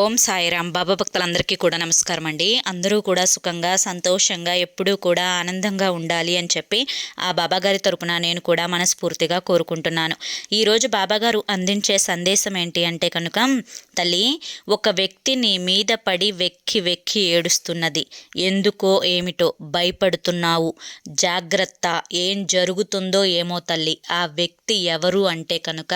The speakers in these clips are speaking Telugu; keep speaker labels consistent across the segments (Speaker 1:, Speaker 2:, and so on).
Speaker 1: ఓం సాయిరామ్. బాబా భక్తులందరికీ కూడా నమస్కారం అండి. అందరూ కూడా సుఖంగా సంతోషంగా ఎప్పుడూ కూడా ఆనందంగా ఉండాలి అని చెప్పి ఆ బాబాగారి తరపున నేను కూడా మనస్ఫూర్తిగా కోరుకుంటున్నాను. ఈరోజు బాబాగారు అందించే సందేశం ఏంటి అంటే కనుక, తల్లి, ఒక వ్యక్తి నీ మీద పడి వెక్కి వెక్కి ఏడుస్తున్నది. ఎందుకో ఏమిటో భయపడుతున్నావు. జాగ్రత్త, ఏం జరుగుతుందో ఏమో తల్లి. ఆ వ్యక్తి ఎవరు అంటే కనుక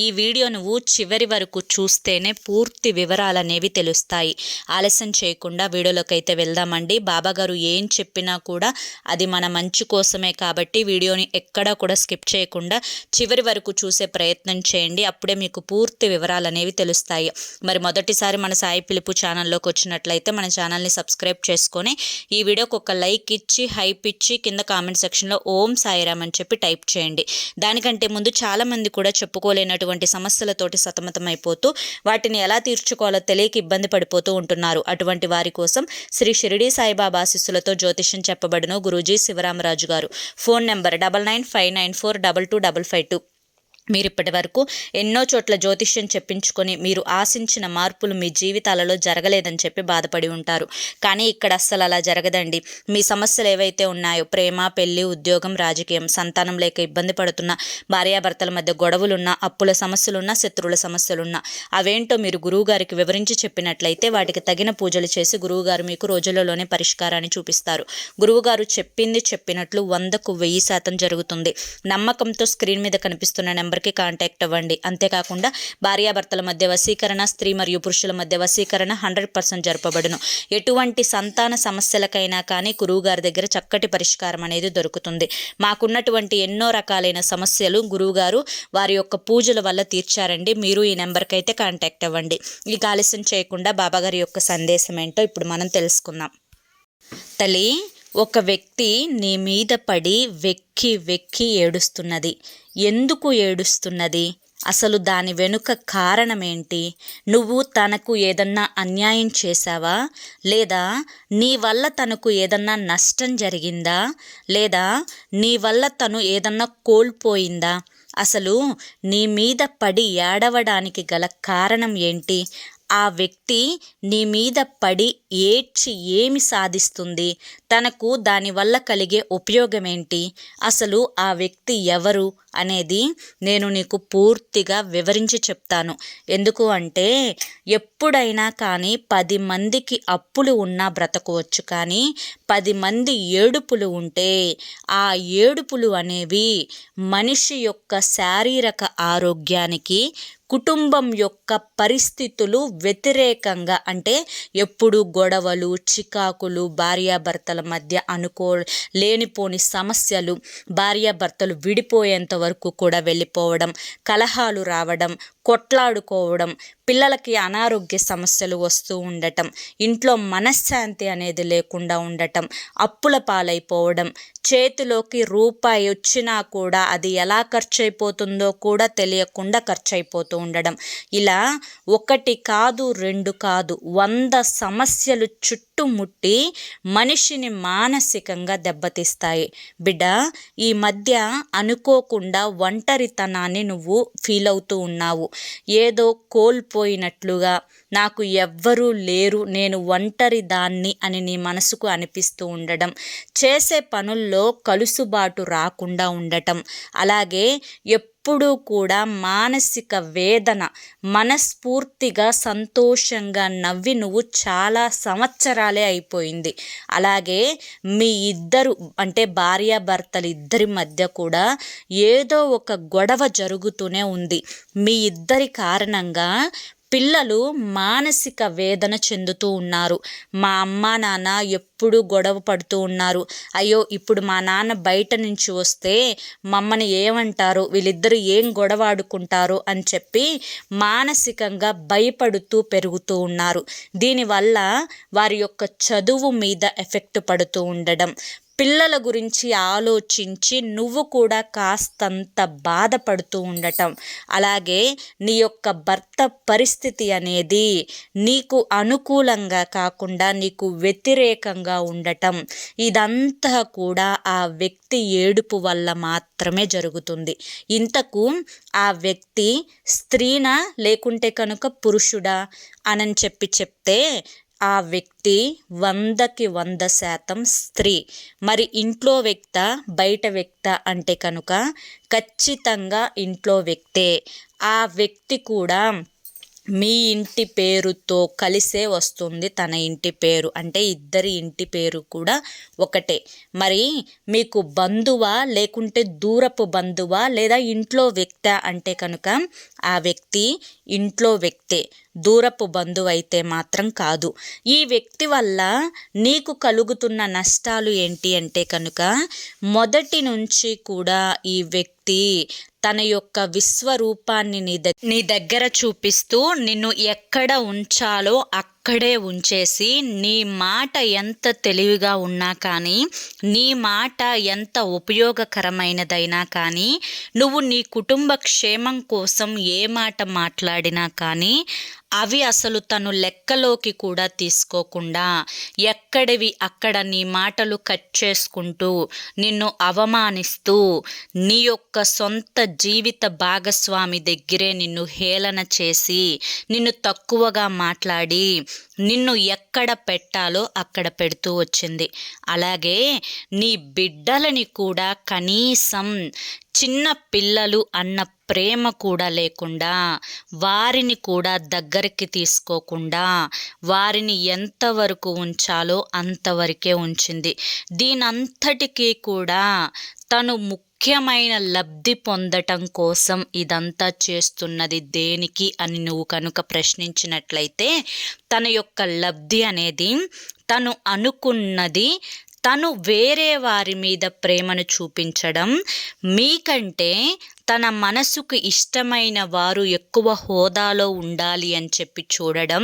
Speaker 1: ఈ వీడియో నువ్వు చివరి వరకు చూస్తేనే పూర్తి వివరాలు అనేవి తెలుస్తాయి. ఆలస్యం చేయకుండా వీడియోలోకి అయితే వెళ్దామండి. బాబాగారు ఏం చెప్పినా కూడా అది మన మంచి కోసమే కాబట్టి వీడియోని ఎక్కడా కూడా స్కిప్ చేయకుండా చివరి వరకు చూసే ప్రయత్నం చేయండి. అప్పుడే మీకు పూర్తి వివరాలు అనేవి తెలుస్తాయి. మరి మొదటిసారి మన సాయి పిలుపు ఛానల్లోకి వచ్చినట్లయితే మన ఛానల్ని సబ్స్క్రైబ్ చేసుకొని ఈ వీడియోకి ఒక లైక్ ఇచ్చి హైప్ ఇచ్చి కింద కామెంట్ సెక్షన్లో ఓం సాయిరామ్ అని చెప్పి టైప్ చేయండి. దానికంటే ముందు చాలామంది కూడా చెప్పుకోలేనటువంటి సమస్యలతోటి సతమతమైపోతూ వాటిని ఎలా తీర్చుకోవాలో తెలియక ఇబ్బంది పడిపోతూ ఉంటున్నారు. అటువంటి వారి కోసం శ్రీ షిరిడి సాయిబాబా ఆశీస్సులతో జ్యోతిష్యం చెప్పబడును గురూజీ శివరామరాజు గారు. Phone number 995994225552. మీరు ఇప్పటి వరకు ఎన్నో చోట్ల జ్యోతిష్యం చెప్పించుకొని మీరు ఆశించిన మార్పులు మీ జీవితాలలో జరగలేదని చెప్పి బాధపడి ఉంటారు. కానీ ఇక్కడ అస్సలు అలా జరగదండి. మీ సమస్యలు ఏవైతే ఉన్నాయో, ప్రేమ, పెళ్లి, ఉద్యోగం, రాజకీయం, సంతానం లేక ఇబ్బంది పడుతున్న, భార్యాభర్తల మధ్య గొడవలున్నా, అప్పుల సమస్యలున్నా, శత్రువుల సమస్యలున్నా, అవేంటో మీరు గురువుగారికి వివరించి చెప్పినట్లయితే వాటికి తగిన పూజలు చేసి గురువుగారు మీకు రోజులలోనే పరిష్కారాన్ని చూపిస్తారు. గురువుగారు చెప్పింది చెప్పినట్లు 100కు 1000% జరుగుతుంది. నమ్మకంతో స్క్రీన్ మీద కనిపిస్తున్న నెంబర్కి కాంటాక్ట్ అవ్వండి. అంతేకాకుండా భార్యాభర్తల మధ్య వశీకరణ, స్త్రీ మరియు పురుషుల మధ్య వశీకరణ 100% జరపబడును. ఎటువంటి సంతాన సమస్యలకైనా కానీ గురువుగారి దగ్గర చక్కటి పరిష్కారం అనేది దొరుకుతుంది. మాకున్నటువంటి ఎన్నో రకాలైన సమస్యలు గురువుగారు వారి యొక్క పూజల వల్ల తీర్చారండి. మీరు ఈ నెంబర్కి అయితే కాంటాక్ట్ అవ్వండి. ఇక ఆలస్యం చేయకుండా బాబాగారి యొక్క సందేశం ఏంటో ఇప్పుడు మనం తెలుసుకుందాం. తల్లి, ఒక వ్యక్తి నీ మీద పడి వెక్కి వెక్కి ఏడుస్తున్నది. ఎందుకు ఏడుస్తున్నది? అసలు దాని వెనుక కారణమేంటి? నువ్వు తనకు ఏదన్నా అన్యాయం చేశావా? లేదా నీ వల్ల తనకు ఏదన్నా నష్టం జరిగిందా? లేదా నీ వల్ల తను ఏదన్నా కోల్పోయిందా? అసలు నీ మీద పడి ఏడవడానికి గల కారణం ఏంటి? ఆ వ్యక్తి నీ మీద పడి ఏడ్చి ఏమి సాధిస్తుంది? తనకు దానివల్ల కలిగే ఉపయోగం ఏంటి? అసలు ఆ వ్యక్తి ఎవరు అనేది నేను నీకు పూర్తిగా వివరించి చెప్తాను. ఎందుకు అంటే, ఎప్పుడైనా కానీ 10 మందికి అప్పులు ఉన్నా బ్రతకవచ్చు, కానీ 10 మంది ఏడుపులు ఉంటే ఆ ఏడుపులు అనేవి మనిషి యొక్క శారీరక ఆరోగ్యానికి, కుటుంబం యొక్క పరిస్థితులు వ్యతిరేకంగా, అంటే ఎప్పుడు గొడవలు, చికాకులు, భార్యాభర్తల మధ్య లేనిపోని సమస్యలు, భార్యాభర్తలు విడిపోయేంత వరకు కూడా వెళ్ళిపోవడం, కలహాలు రావడం, కొట్లాడుకోవడం, పిల్లలకి అనారోగ్య సమస్యలు వస్తూ ఉండటం, ఇంట్లో మనశ్శాంతి అనేది లేకుండా ఉండటం, అప్పుల పాలైపోవడం, చేతిలోకి రూపాయి వచ్చినా కూడా అది ఎలా ఖర్చు అయిపోతుందో కూడా తెలియకుండా ఖర్చు అయిపోతూ ఉండడం, ఇలా 1 కాదు 2 కాదు 100 సమస్యలు చుట్టుముట్టి మనిషిని మానసికంగా దెబ్బతీస్తాయి. బిడ్డ, ఈ మధ్య అనుకోకుండా ఒంటరితనాన్ని నువ్వు ఫీల్ అవుతూ ఉన్నావు. ఏదో కోల్పోయినట్లుగా, నాకు ఎవ్వరూ లేరు, నేను ఒంటరి దాన్ని అని నీ మనసుకు అనిపిస్తూ ఉండడం, చేసే పనుల్లో కలుసుబాటు రాకుండా ఉండటం, అలాగే ఎప్పుడూ కూడా మానసిక వేదన, మనస్ఫూర్తిగా సంతోషంగా నవ్వి నువ్వు చాలా సంవత్సరాలే అయిపోయింది. అలాగే మీ ఇద్దరు, అంటే భార్యాభర్తలు ఇద్దరి మధ్య కూడా ఏదో ఒక గొడవ జరుగుతూనే ఉంది. మీ ఇద్దరి కారణంగా పిల్లలు మానసిక వేదన చెందుతూ ఉన్నారు. మా అమ్మ నాన్న ఎప్పుడు గొడవ పడుతూ ఉన్నారు. అయ్యో, ఇప్పుడు మా నాన్న బయట నుంచి వస్తే మమ్మల్ని ఏమంటారు, వీళ్ళిద్దరూ ఏం గొడవ ఆడుకుంటారు అని చెప్పి మానసికంగా భయపడుతూ పెరుగుతూ ఉన్నారు. దీనివల్ల వారి యొక్క చదువు మీద ఎఫెక్ట్ పడుతూ ఉండడం, పిల్లల గురించి ఆలోచించి నువ్వు కూడా కాస్తంత బాధపడుతూ ఉండటం, అలాగే నీ యొక్క భర్త పరిస్థితి అనేది నీకు అనుకూలంగా కాకుండా నీకు వ్యతిరేకంగా ఉండటం, ఇదంతా కూడా ఆ వ్యక్తి ఏడుపు వల్ల మాత్రమే జరుగుతుంది. ఇంతకు ఆ వ్యక్తి స్త్రీనా లేకుంటే కనుక పురుషుడా అని చెప్తే ఆ వ్యక్తి 100% స్త్రీ. మరి ఇంట్లో వ్యక్త బయట వ్యక్త అంటే కనుక ఖచ్చితంగా ఇంట్లో వ్యక్తే. ఆ వ్యక్తి కూడా మీ ఇంటి పేరుతో కలిసే వస్తుంది. తన ఇంటి పేరు అంటే ఇద్దరి ఇంటి పేరు కూడా ఒకటే. మరి మీకు బంధువా లేకుంటే దూరపు బంధువా లేదా ఇంట్లో వ్యక్తి అంటే కనుక ఆ వ్యక్తి ఇంట్లో వ్యక్తే, దూరపు బంధువు అయితే మాత్రం కాదు. ఈ వ్యక్తి వల్ల నీకు కలుగుతున్న నష్టాలు ఏంటి అంటే కనుక మొదటి నుంచి కూడా ఈ వ్యక్తి తన యొక్క విశ్వరూపాన్ని నీ దగ్గర చూపిస్తూ నిన్ను ఎక్కడ ఉంచాలో అక్కడే ఉంచేసి, నీ మాట ఎంత తెలివిగా ఉన్నా కానీ, నీ మాట ఎంత ఉపయోగకరమైనదైనా కానీ, నువ్వు నీ కుటుంబ క్షేమం కోసం ఏ మాట మాట్లాడినా కానీ అవి అసలు తను లెక్కలోకి కూడా తీసుకోకుండా ఎక్కడివి అక్కడ నీ మాటలు కట్ చేసుకుంటూ నిన్ను అవమానిస్తూ నీ యొక్క సొంత జీవిత భాగస్వామి దగ్గరే నిన్ను హేళన చేసి నిన్ను తక్కువగా మాట్లాడి నిన్ను ఎక్కడ పెట్టాలో అక్కడ పెడుతూ వచ్చింది. అలాగే నీ బిడ్డలని కూడా కనీసం చిన్న పిల్లలు అన్న ప్రేమ కూడా లేకుండా, వారిని కూడా దగ్గరికి తీసుకోకుండా, వారిని ఎంతవరకు ఉంచాలో అంతవరకే ఉంచింది. దీనంతటికీ కూడా తను ముఖ్యమైన లబ్ధి పొందటం కోసం ఇదంతా చేస్తున్నది దేనికి అని నువ్వు కనుక ప్రశ్నించినట్లయితే, తన యొక్క లబ్ధి అనేది తను అనుకున్నది తను వేరే వారి మీద ప్రేమను చూపించడం, మీకంటే తన మనసుకు ఇష్టమైన వారు ఎక్కువ హోదాలో ఉండాలి అని చెప్పి చూడడం,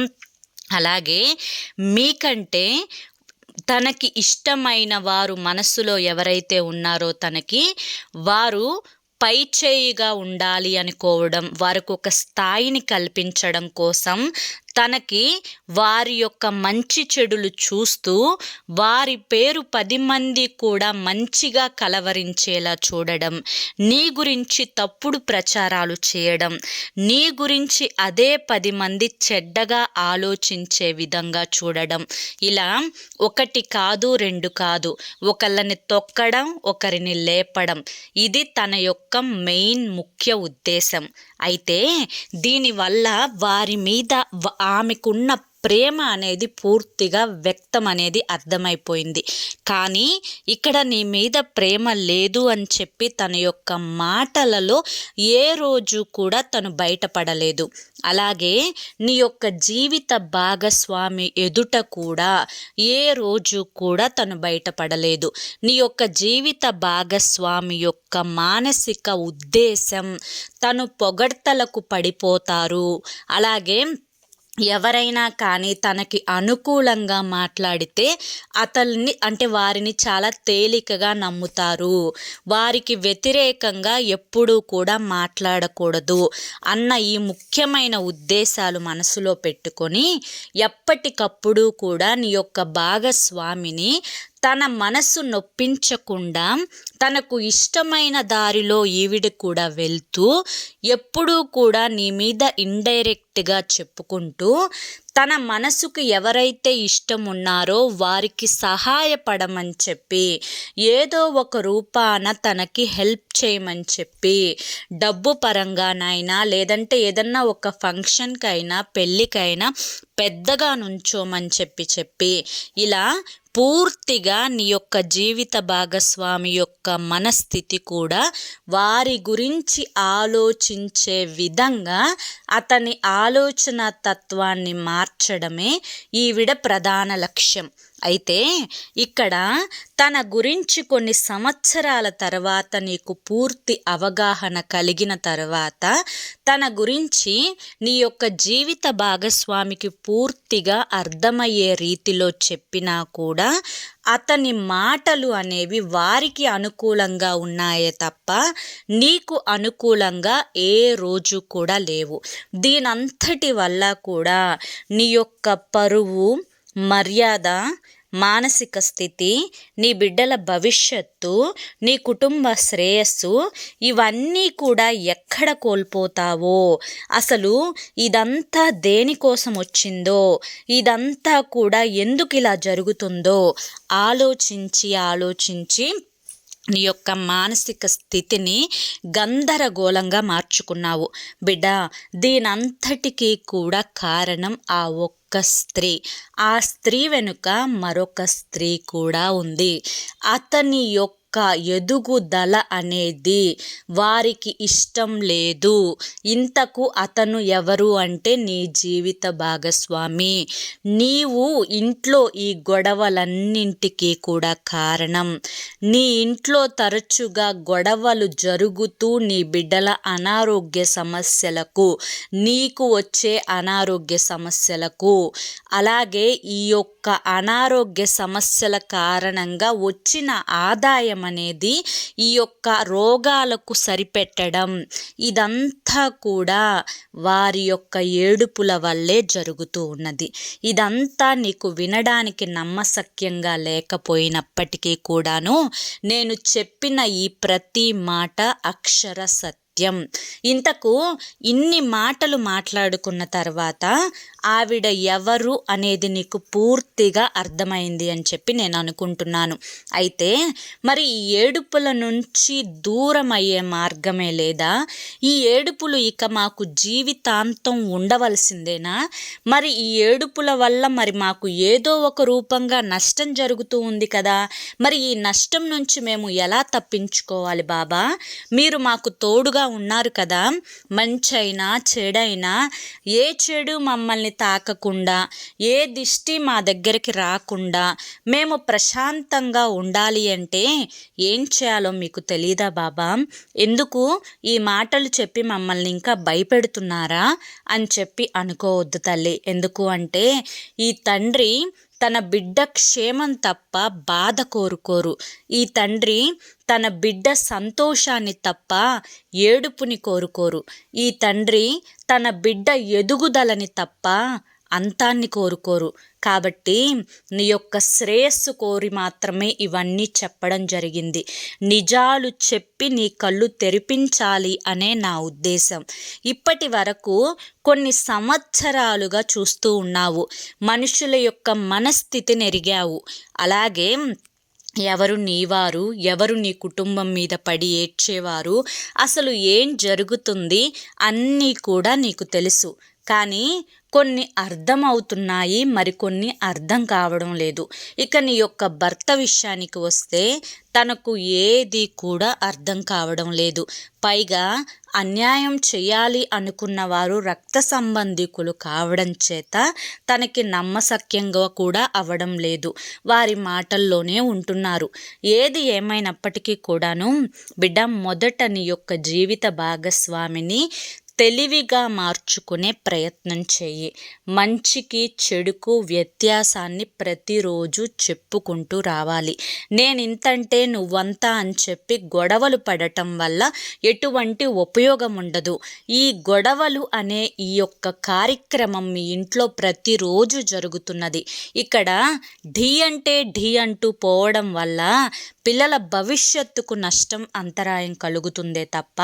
Speaker 1: అలాగే మీకంటే తనకి ఇష్టమైన వారు మనసులో ఎవరైతే ఉన్నారో తనకి వారు పై చేయిగా ఉండాలి అనుకోవడం, వారికి ఒక స్థాయిని కల్పించడం కోసం తనకి వారి యొక్క మంచి చెడులు చూస్తూ వారి పేరు 10 మంది కూడా మంచిగా కలవరించేలా చూడడం, నీ గురించి తప్పుడు ప్రచారాలు చేయడం, నీ గురించి అదే 10 మంది చెడ్డగా ఆలోచించే విధంగా చూడడం, ఇలా ఒకటి కాదు 2 కాదు, ఒకళ్ళని తొక్కడం, ఒకరిని లేపడం, ఇది తన యొక్క మెయిన్ ముఖ్య ఉద్దేశం. అయితే దీనివల్ల వారి మీద ఆమెకున్న ప్రేమ అనేది పూర్తిగా వ్యక్తం అనేది అర్థమైపోయింది. కానీ ఇక్కడ నీ మీద ప్రేమ లేదు అని చెప్పి తన యొక్క మాటలలో ఏ రోజు కూడా తను బయటపడలేదు. అలాగే నీ యొక్క జీవిత భాగస్వామి ఎదుట కూడా ఏ రోజు కూడా తను బయటపడలేదు. నీ యొక్క జీవిత భాగస్వామి యొక్క మానసిక ఉద్దేశం తను పొగడ్తలకు పడిపోతారు, అలాగే ఎవరైనా కానీ తనకి అనుకూలంగా మాట్లాడితే వారిని చాలా తేలికగా నమ్ముతారు, వారికి వ్యతిరేకంగా ఎప్పుడూ కూడా మాట్లాడకూడదు అన్న ఈ ముఖ్యమైన ఉద్దేశాలు మనసులో పెట్టుకొని ఎప్పటికప్పుడు కూడా నీ యొక్క భాగస్వామిని తన మనసు నొప్పించకుండా తనకు ఇష్టమైన దారిలో ఈవిడ కూడా వెళ్తూ ఎప్పుడూ కూడా నీ మీద ఇండైరెక్ట్గా చెప్పుకుంటూ తన మనసుకు ఎవరైతే ఇష్టం ఉన్నారో వారికి సహాయపడమని చెప్పి ఏదో ఒక రూపాన తనకి హెల్ప్ చేయమని చెప్పి, డబ్బు పరంగానైనా లేదంటే ఏదన్నా ఒక ఫంక్షన్కైనా పెళ్ళికైనా పెద్దగా నుంచోమని చెప్పి ఇలా పూర్తిగా నీ యొక్క జీవిత భాగస్వామి యొక్క మనస్థితి కూడా వారి గురించి ఆలోచించే విధంగా అతని ఆలోచన తత్వాన్ని మార్చడమే ఈవిడ ప్రధాన లక్ష్యం. అయితే ఇక్కడ తన గురించి కొన్ని సంవత్సరాల తర్వాత నీకు పూర్తి అవగాహన కలిగిన తర్వాత తన గురించి నీ యొక్క జీవిత భాగస్వామికి పూర్తిగా అర్థమయ్యే రీతిలో చెప్పినా కూడా అతని మాటలు అనేవి వారికి అనుకూలంగా ఉన్నాయే తప్ప నీకు అనుకూలంగా ఏ రోజు కూడా లేవు. దీనంతటి వల్ల కూడా నీ యొక్క పరువు, మర్యాద, మానసిక స్థితి, నీ బిడ్డల భవిష్యత్తు, నీ కుటుంబ శ్రేయస్సు ఇవన్నీ కూడా ఎక్కడ కోల్పోతావో, అసలు ఇదంతా దేనికోసం వచ్చిందో, ఇదంతా కూడా ఎందుకు ఇలా జరుగుతుందో ఆలోచించి నీ యొక్క మానసిక స్థితిని గందరగోళంగా మార్చుకున్నావు. బిడ్డ, దీనంతటికీ కూడా కారణం ఆ ఒక్క స్త్రీ. ఆ స్త్రీ వెనుక మరొక స్త్రీ కూడా ఉంది. అతని యొక్క ఎదుగుదల అనేది వారికి ఇష్టం లేదు. ఇంతకు అతను ఎవరు అంటే నీ జీవిత భాగస్వామి. నీవు ఇంట్లో ఈ గొడవలన్నింటికీ కూడా కారణం. నీ ఇంట్లో తరచుగా గొడవలు జరుగుతూ నీ బిడ్డల అనారోగ్య సమస్యలకు, నీకు వచ్చే అనారోగ్య సమస్యలకు, అలాగే ఈ యొక్క అనారోగ్య సమస్యల కారణంగా వచ్చిన ఆదాయం అనేది ఈ యొక్క రోగాలకు సరిపెట్టడం, ఇదంతా కూడా వారి యొక్క ఏడుపుల వల్లే జరుగుతూ ఉన్నది. ఇదంతా నీకు వినడానికి నమ్మశక్యంగా లేకపోయినప్పటికీ కూడాను నేను చెప్పిన ఈ ప్రతి మాట అక్షర సత్యం. ఇంతకు ఇన్ని మాటలు మాట్లాడుకున్న తర్వాత ఆవిడ ఎవరు అనేది నీకు పూర్తిగా అర్థమైంది అని చెప్పి నేను అనుకుంటున్నాను. అయితే మరి ఈ ఏడుపుల నుంచి దూరం అయ్యే మార్గమే లేదా? ఈ ఏడుపులు ఇక మాకు జీవితాంతం ఉండవలసిందేనా? మరి ఈ ఏడుపుల వల్ల మరి మాకు ఏదో ఒక రూపంగా నష్టం జరుగుతూ ఉంది కదా, మరి ఈ నష్టం నుంచి మేము ఎలా తప్పించుకోవాలి బాబా? మీరు మాకు తోడుగా ఉన్నారు కదా. మంచైనా చెడైనా ఏ చెడు మమ్మల్ని తాకకుండా, ఏ దిష్టి మా దగ్గరికి రాకుండా మేము ప్రశాంతంగా ఉండాలి అంటే ఏం చేయాలో మీకు తెలీదా బాబా? ఎందుకు ఈ మాటలు చెప్పి మమ్మల్ని ఇంకా భయపెడుతున్నారా అని చెప్పి అనుకోవద్దు తల్లి. ఎందుకు అంటే ఈ తండ్రి తన బిడ్డ క్షేమం తప్ప బాధ కోరుకోరు. ఈ తండ్రి తన బిడ్డ సంతోషాన్ని తప్ప ఏడుపుని కోరుకోరు. ఈ తండ్రి తన బిడ్డ ఎదుగుదలని తప్ప అంతాన్ని కోరుకోరు. కాబట్టి నీ యొక్క శ్రేయస్సు కోరి మాత్రమే ఇవన్నీ చెప్పడం జరిగింది. నిజాలు చెప్పి నీ కళ్ళు తెరిపించాలి అనే నా ఉద్దేశం. ఇప్పటి వరకు కొన్ని సంవత్సరాలుగా చూస్తూ ఉన్నావు, మనుషుల యొక్క మనస్థితిని ఎరిగావు. అలాగే ఎవరు నీవారు, ఎవరు నీ కుటుంబం మీద పడి ఏడ్చేవారు, అసలు ఏం జరుగుతుంది అన్నీ కూడా నీకు తెలుసు. కానీ కొన్ని అర్థమవుతున్నాయి, మరికొన్ని అర్థం కావడం లేదు. ఇక నీ యొక్క భర్త విషయానికి వస్తే తనకు ఏది కూడా అర్థం కావడం లేదు. పైగా అన్యాయం చేయాలి అనుకున్న వారు రక్త సంబంధికులు కావడం చేత తనకి నమ్మశక్యంగా కూడా అవ్వడం లేదు. వారి మాటల్లోనే ఉంటున్నారు. ఏది ఏమైనప్పటికీ కూడాను బిడ్డ, మొదట నీ యొక్క జీవిత భాగస్వామిని తెలివిగా మార్చుకునే ప్రయత్నం చెయ్యి. మంచికి చెడుకు వ్యత్యాసాన్ని ప్రతిరోజు చెప్పుకుంటూ రావాలి. నేను ఇంతంటే నువ్వంతా అని చెప్పి గొడవలు పడటం వల్ల ఎటువంటి ఉపయోగం ఉండదు. ఈ గొడవలు అనే ఈ యొక్క కార్యక్రమం మీ ఇంట్లో ప్రతిరోజు జరుగుతున్నది. ఇక్కడ ఢీ అంటే ఢీ అంటూ పోవడం వల్ల పిల్లల భవిష్యత్తుకు నష్టం, అంతరాయం కలుగుతుందే తప్ప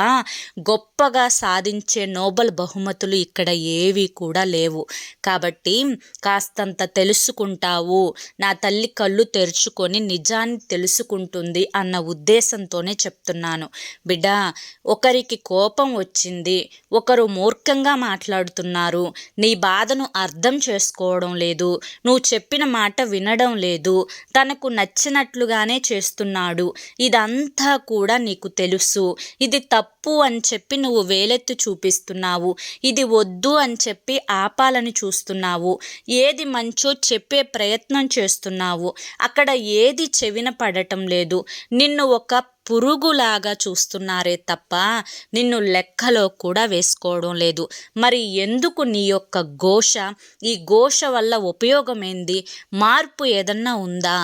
Speaker 1: గొప్పగా సాధించే నోబెల్ బహుమతులు ఇక్కడ ఏవి కూడా లేవు. కాబట్టి కాస్తంత తెలుసుకుంటావు, నా తల్లి కళ్ళు తెరుచుకొని నిజాన్ని తెలుసుకుంటుంది అన్న ఉద్దేశంతోనే చెప్తున్నాను. బిడ్డ, ఒకరికి కోపం వచ్చింది, ఒకరు మూర్ఖంగా మాట్లాడుతున్నారు, నీ బాధను అర్థం చేసుకోవడం లేదు, నువ్వు చెప్పిన మాట వినడం లేదు, తనకు నచ్చినట్లుగానే చేస్తున్నాడు, ఇదంతా కూడా నీకు తెలుసు. ఇది తప్పు తప్పు అని చెప్పి నువ్వు వేలెత్తి చూపిస్తున్నావు, ఇది వద్దు అని చెప్పి ఆపాలని చూస్తున్నావు, ఏది మంచో చెప్పే ప్రయత్నం చేస్తున్నావు, అక్కడ ఏది చెవిన పడటం లేదు. నిన్ను ఒక పురుగులాగా చూస్తున్నారే తప్ప నిన్ను లెక్కలో కూడా వేసుకోవడం లేదు. మరి ఎందుకు నీ యొక్క ఘోష? ఈ ఘోష వల్ల ఉపయోగం ఏంది? మార్పు ఏదన్నా ఉందా?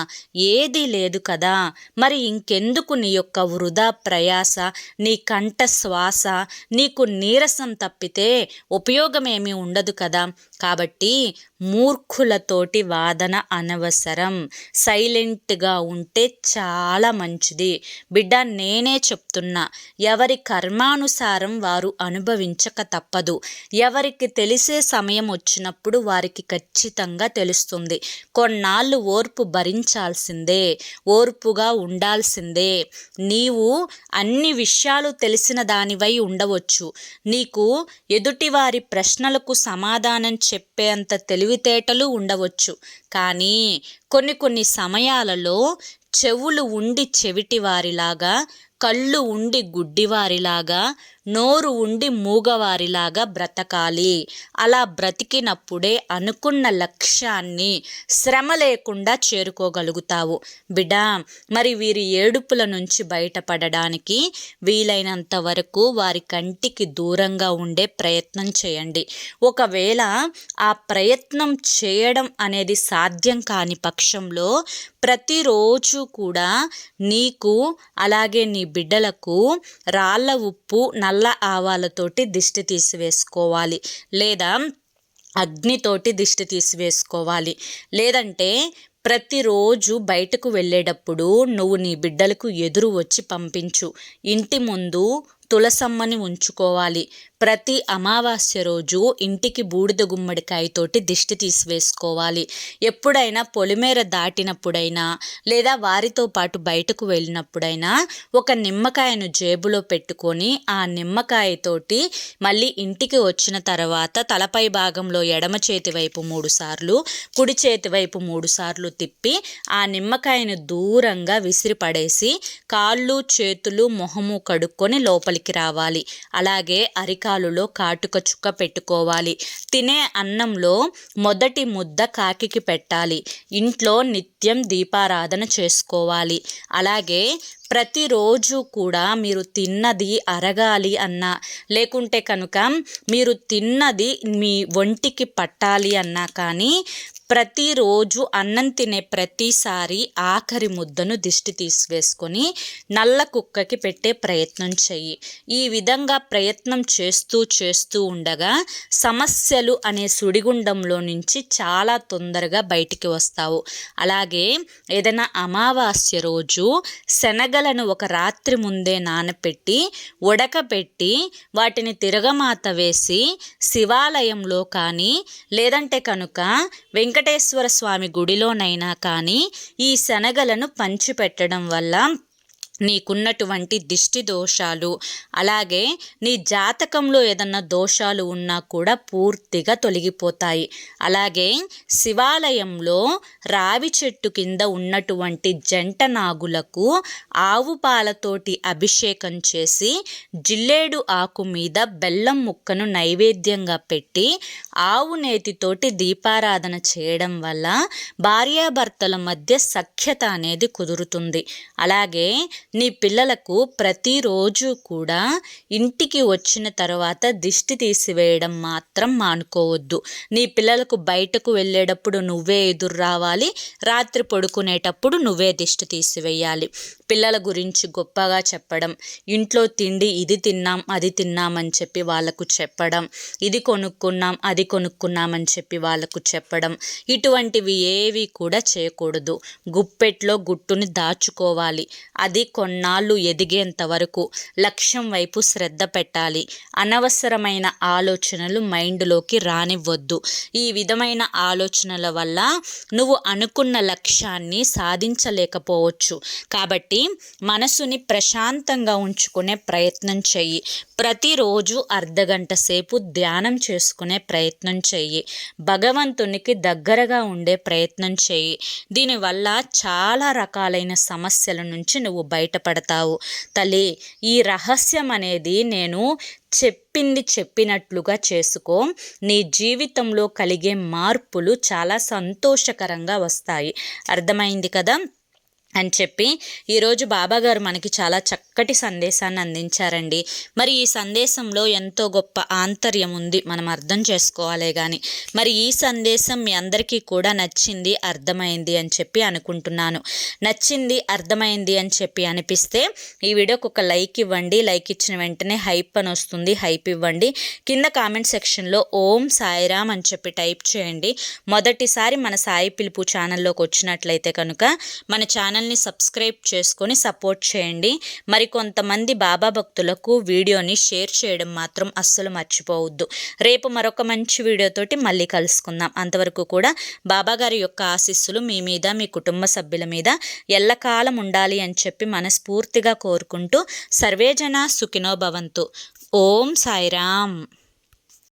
Speaker 1: ఏదీ లేదు కదా. మరి ఇంకెందుకు నీ యొక్క వృధా ప్రయాస, నీ కంఠ శ్వాస? నీకు నీరసం తప్పితే ఉపయోగమేమీ ఉండదు కదా. కాబట్టి మూర్ఖులతోటి వాదన అనవసరం. సైలెంట్గా ఉంటే చాలా మంచిది బిడ్డ. నేనే చెప్తున్నా, ఎవరి కర్మానుసారం వారు అనుభవించక తప్పదు. ఎవరికి తెలిసే సమయం వచ్చినప్పుడు వారికి ఖచ్చితంగా తెలుస్తుంది. కొన్నాళ్ళు ఓర్పు భరించాల్సిందే, ఓర్పుగా ఉండాల్సిందే. నీవు అన్ని విషయాలు తెలిసిన దానివై ఉండవచ్చు, నీకు ఎదుటివారి ప్రశ్నలకు సమాధానం చెప్పేంత తెలివితేటలు ఉండవచ్చు. కానీ కొన్ని సమయాలలో చెవులు ఉండి చెవిటివారిలాగా, కళ్ళు ఉండి గుడ్డివారిలాగా, నోరు ఉండి మూగవారిలాగా బ్రతకాలి. అలా బ్రతికినప్పుడే అనుకున్న లక్ష్యాన్ని శ్రమ లేకుండా చేరుకోగలుగుతావు బిడ్డ. మరి వీరి ఏడుపుల నుంచి బయటపడడానికి వీలైనంత వరకు వారి కంటికి దూరంగా ఉండే ప్రయత్నం చేయండి. ఒకవేళ ఆ ప్రయత్నం చేయడం అనేది సాధ్యం కాని పక్షంలో ప్రతిరోజు కూడా నీకు అలాగే నీ బిడ్డలకు రాళ్ళ ఉప్పు, నల్ల ఆవాలతోటి దిష్టి తీసివేసుకోవాలి, లేదా అగ్నితోటి దిష్టి తీసివేసుకోవాలి. లేదంటే ప్రతిరోజు బయటకు వెళ్ళేటప్పుడు నువ్వు నీ బిడ్డలకు ఎదురు వచ్చి పంపించు. ఇంటి ముందు తులసమ్మని ఉంచుకోవాలి. ప్రతి అమావాస్య రోజు ఇంటికి బూడిద గుమ్మడికాయతోటి దిష్టి తీసివేసుకోవాలి. ఎప్పుడైనా పొలిమేర దాటినప్పుడైనా లేదా వారితో పాటు బయటకు వెళ్ళినప్పుడైనా ఒక నిమ్మకాయను జేబులో పెట్టుకొని ఆ నిమ్మకాయతోటి మళ్ళీ ఇంటికి వచ్చిన తర్వాత తలపై భాగంలో ఎడమ చేతి వైపు 3 సార్లు, కుడి చేతి వైపు 3 సార్లు తిప్పి ఆ నిమ్మకాయను దూరంగా విసిరిపడేసి కాళ్ళు, చేతులు, మొహము కడుక్కొని లోపలికి రావాలి. అలాగే అరికాలులో కాటుక చుక్క పెట్టుకోవాలి. తినే అన్నంలో మొదటి ముద్ద కాకికి పెట్టాలి. ఇంట్లో నిత్యం దీపారాధన చేసుకోవాలి. అలాగే ప్రతిరోజు కూడా మీరు తిన్నది అరగాలి అన్నా, లేకుంటే కనుక మీరు తిన్నది మీ ఒంటికి పట్టాలి అన్నా కానీ ప్రతిరోజు అన్నం తినే ప్రతిసారి ఆఖరి ముద్దను దిష్టి తీసివేసుకొని నల్ల కుక్కకి పెట్టే ప్రయత్నం చెయ్యి. ఈ విధంగా ప్రయత్నం చేస్తూ ఉండగా సమస్యలు అనే సుడిగుండంలో నుంచి చాలా తొందరగా బయటికి వస్తావు. అలాగే ఏదైనా అమావాస్య రోజు శనగలను ఒక రాత్రి ముందే నానపెట్టి ఉడకపెట్టి వాటిని తిరగమాత వేసి శివాలయంలో కానీ లేదంటే కనుక వెంకటేశ్వర స్వామి గుడిలోనైనా కానీ ఈ శనగలను పంచిపెట్టడం వల్ల నీకున్నటువంటి దిష్టి దోషాలు, అలాగే నీ జాతకంలో ఏదన్నా దోషాలు ఉన్నా కూడా పూర్తిగా తొలగిపోతాయి. అలాగే శివాలయంలో రావి చెట్టు కింద ఉన్నటువంటి జంట నాగులకు ఆవు పాలతోటి అభిషేకం చేసి జిల్లేడు ఆకు మీద బెల్లం ముక్కను నైవేద్యంగా పెట్టి ఆవు నేతితోటి దీపారాధన చేయడం వల్ల భార్యాభర్తల మధ్య సఖ్యత అనేది కుదురుతుంది. అలాగే నీ పిల్లలకు ప్రతిరోజు కూడా ఇంటికి వచ్చిన తర్వాత దిష్టి తీసివేయడం మాత్రం మానుకోవద్దు. నీ పిల్లలకు బయటకు వెళ్ళేటప్పుడు నువ్వే ఎదురు రావాలి, రాత్రి పడుకునేటప్పుడు నువ్వే దిష్టి తీసివేయాలి. పిల్లల గురించి గొప్పగా చెప్పడం, ఇంట్లో తిండి ఇది తిన్నాం అది తిన్నామని చెప్పి వాళ్ళకు చెప్పడం, ఇది కొనుక్కున్నాం అది కొనుక్కున్నామని చెప్పి వాళ్ళకు చెప్పడం, ఇటువంటివి ఏవి కూడా చేయకూడదు. గుప్పెట్లో గుట్టుని దాచుకోవాలి. అది కొన్నాళ్ళు ఎదిగేంత వరకు లక్ష్యం వైపు శ్రద్ధ పెట్టాలి. అనవసరమైన ఆలోచనలు మైండ్లోకి రానివ్వద్దు. ఈ విధమైన ఆలోచనల వల్ల నువ్వు అనుకున్న లక్ష్యాన్ని సాధించలేకపోవచ్చు. కాబట్టి మనసుని ప్రశాంతంగా ఉంచుకునే ప్రయత్నం చెయ్యి. ప్రతిరోజు అర్ధగంట సేపు ధ్యానం చేసుకునే ప్రయత్నం చెయ్యి. భగవంతునికి దగ్గరగా ఉండే ప్రయత్నం చెయ్యి. దీనివల్ల చాలా రకాలైన సమస్యల నుంచి నువ్వు బయట బయటపడతావు తల్లి. ఈ రహస్యం అనేది నేను చెప్పింది చెప్పినట్లుగా చేసుకో. నీ జీవితంలో కలిగే మార్పులు చాలా సంతోషకరంగా వస్తాయి. అర్థమైంది కదా అని చెప్పి ఈరోజు బాబాగారు మనకి చాలా చక్కటి సందేశాన్ని అందించారండి. మరి ఈ సందేశంలో ఎంతో గొప్ప ఆంతర్యం ఉంది, మనం అర్థం చేసుకోవాలే కానీ. మరి ఈ సందేశం మీ అందరికీ కూడా నచ్చింది, అర్థమైంది అని చెప్పి అనుకుంటున్నాను. నచ్చింది, అర్థమైంది అని చెప్పి అనిపిస్తే ఈ వీడియోకి ఒక లైక్ ఇవ్వండి. లైక్ ఇచ్చిన వెంటనే హైప్ అని వస్తుంది, హైప్ ఇవ్వండి. కింద కామెంట్ సెక్షన్లో ఓం సాయిరామ్ అని చెప్పి టైప్ చేయండి. మొదటిసారి మన సాయి పిలుపు ఛానల్లోకి వచ్చినట్లయితే కనుక మన ఛానల్ సబ్స్క్రైబ్ చేసుకొని సపోర్ట్ చేయండి. మరి కొంతమంది బాబా భక్తులకు వీడియోని షేర్ చేయడం మాత్రం అస్సలు మర్చిపోవద్దు. రేపు మరొక మంచి వీడియోతోటి మళ్ళీ కలుసుకుందాం. అంతవరకు కూడా బాబా గారి యొక్క ఆశీస్సులు మీ మీద, మీ కుటుంబ సభ్యుల మీద ఎల్లకాలం ఉండాలి అని చెప్పి మనస్ఫూర్తిగా కోరుకుంటూ సర్వేజన సుఖినో భవంతు. ఓం సాయిరామ్.